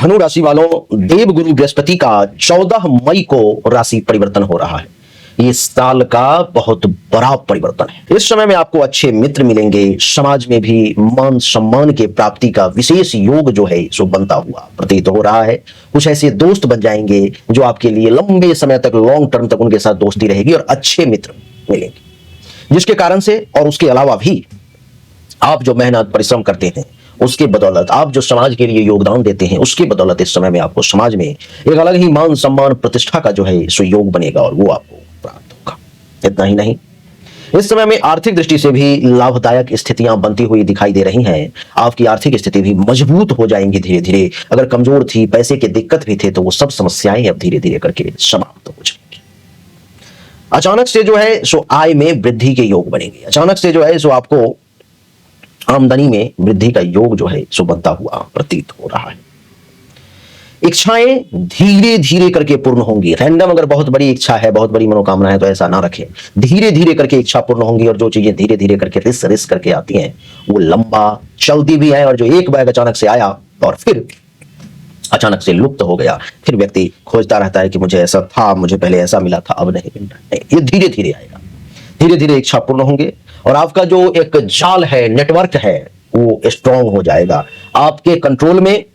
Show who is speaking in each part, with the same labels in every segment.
Speaker 1: धनु राशि वालों, देवगुरु बृहस्पति का 14 मई को राशि परिवर्तन हो रहा है। इस साल का बहुत बड़ा परिवर्तन है। इस समय में आपको अच्छे मित्र मिलेंगे, समाज में भी मान सम्मान के प्राप्ति का विशेष योग जो है सो बनता हुआ प्रतीत हो रहा है। कुछ ऐसे दोस्त बन जाएंगे जो आपके लिए लंबे समय तक, लॉन्ग टर्म तक उनके साथ दोस्ती रहेगी और अच्छे मित्र मिलेंगे, जिसके कारण से और उसके अलावा भी आप जो मेहनत परिश्रम करते हैं उसके बदौलत, आप जो समाज के लिए योगदान देते हैं उसके बदौलत इस समय में आपको समाज में एक अलग ही मान सम्मान प्रतिष्ठा का जो है सो योग बनेगा और वो आपको प्राप्त होगा। इतना ही नहीं, इस समय में आर्थिक दृष्टि से भी लाभदायक स्थितियां बनती हुई दिखाई दे रही हैं। आपकी आर्थिक स्थिति भी मजबूत हो जाएंगी धीरे धीरे। अगर कमजोर थी, पैसे के दिक्कत भी थे, तो वो सब समस्याएं अब धीरे धीरे करके समाप्त हो जाएंगी। अचानक से जो है सो आय में वृद्धि के योग बनेंगे। अचानक से जो है सो आपको आमदनी में वृद्धि का योग जो है सो बनता हुआ प्रतीत हो रहा है। इच्छाएं धीरे धीरे करके पूर्ण होंगी। रैंडम अगर बहुत बड़ी इच्छा है, बहुत बड़ी मनोकामना है, तो ऐसा ना रखें। धीरे धीरे करके इच्छा पूर्ण होंगी और जो चीजें धीरे धीरे करके रिस रिस करके आती हैं वो लंबा चलती भी है। और जो एक बैग अचानक से आया और फिर अचानक से लुप्त हो गया, फिर व्यक्ति खोजता रहता है कि मुझे ऐसा था, मुझे पहले ऐसा मिला था, अब नहीं मिल रहा है। ये धीरे धीरे आएगा। धीरे धीरे इच्छा पूर्ण होंगे और आपका जो एक जाल है, नेटवर्क है, वो स्ट्रांग हो जाएगा। आपके कंट्रोल में,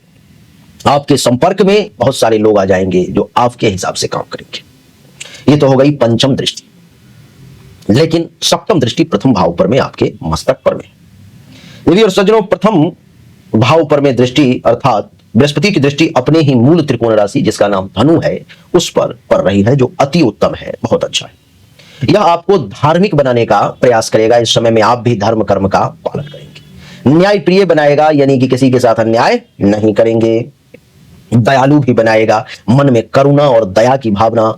Speaker 1: आपके संपर्क में बहुत सारे लोग आ जाएंगे जो आपके हिसाब से काम करेंगे। ये तो हो गई पंचम दृष्टि। लेकिन सप्तम दृष्टि प्रथम भाव पर में, आपके मस्तक पर में। देवी और सज्जनों, प्रथम भाव पर में दृष्टि अर्थात बृहस्पति की दृष्टि अपने ही मूल त्रिकोण राशि जिसका नाम धनु है उस पर पड़ रही है, जो अति उत्तम है, बहुत अच्छा है। यह आपको धार्मिक बनाने का प्रयास करेगा। इस समय में आप भी धर्म कर्म का पालन करेंगे। न्याय प्रिय बनाएगा, यानी कि किसी के साथ अन्याय नहीं करेंगे। दयालु भी बनाएगा, मन में करुणा और दया की भावना,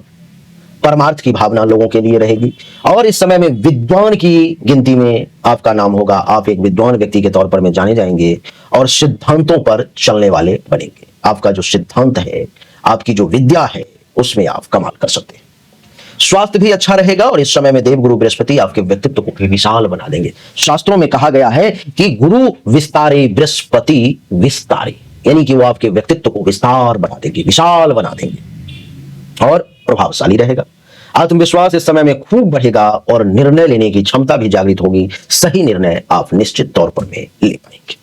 Speaker 1: परमार्थ की भावना लोगों के लिए रहेगी। और इस समय में विद्वान की गिनती में आपका नाम होगा। आप एक विद्वान व्यक्ति के तौर पर में जाने जाएंगे और सिद्धांतों पर चलने वाले बनेंगे। आपका जो सिद्धांत है, आपकी जो विद्या है, उसमें आप कमाल कर सकते हैं। स्वास्थ्य भी अच्छा रहेगा और इस समय में देवगुरु बृहस्पति आपके व्यक्तित्व को भी विशाल बना देंगे। शास्त्रों में कहा गया है कि गुरु विस्तारे बृहस्पति विस्तारे, यानी कि वो आपके व्यक्तित्व को विस्तार बना देंगे, विशाल बना देंगे और प्रभावशाली रहेगा। आत्मविश्वास इस समय में खूब बढ़ेगा और निर्णय लेने की क्षमता भी जागृत होगी। सही निर्णय आप निश्चित तौर पर में ले पाएंगे।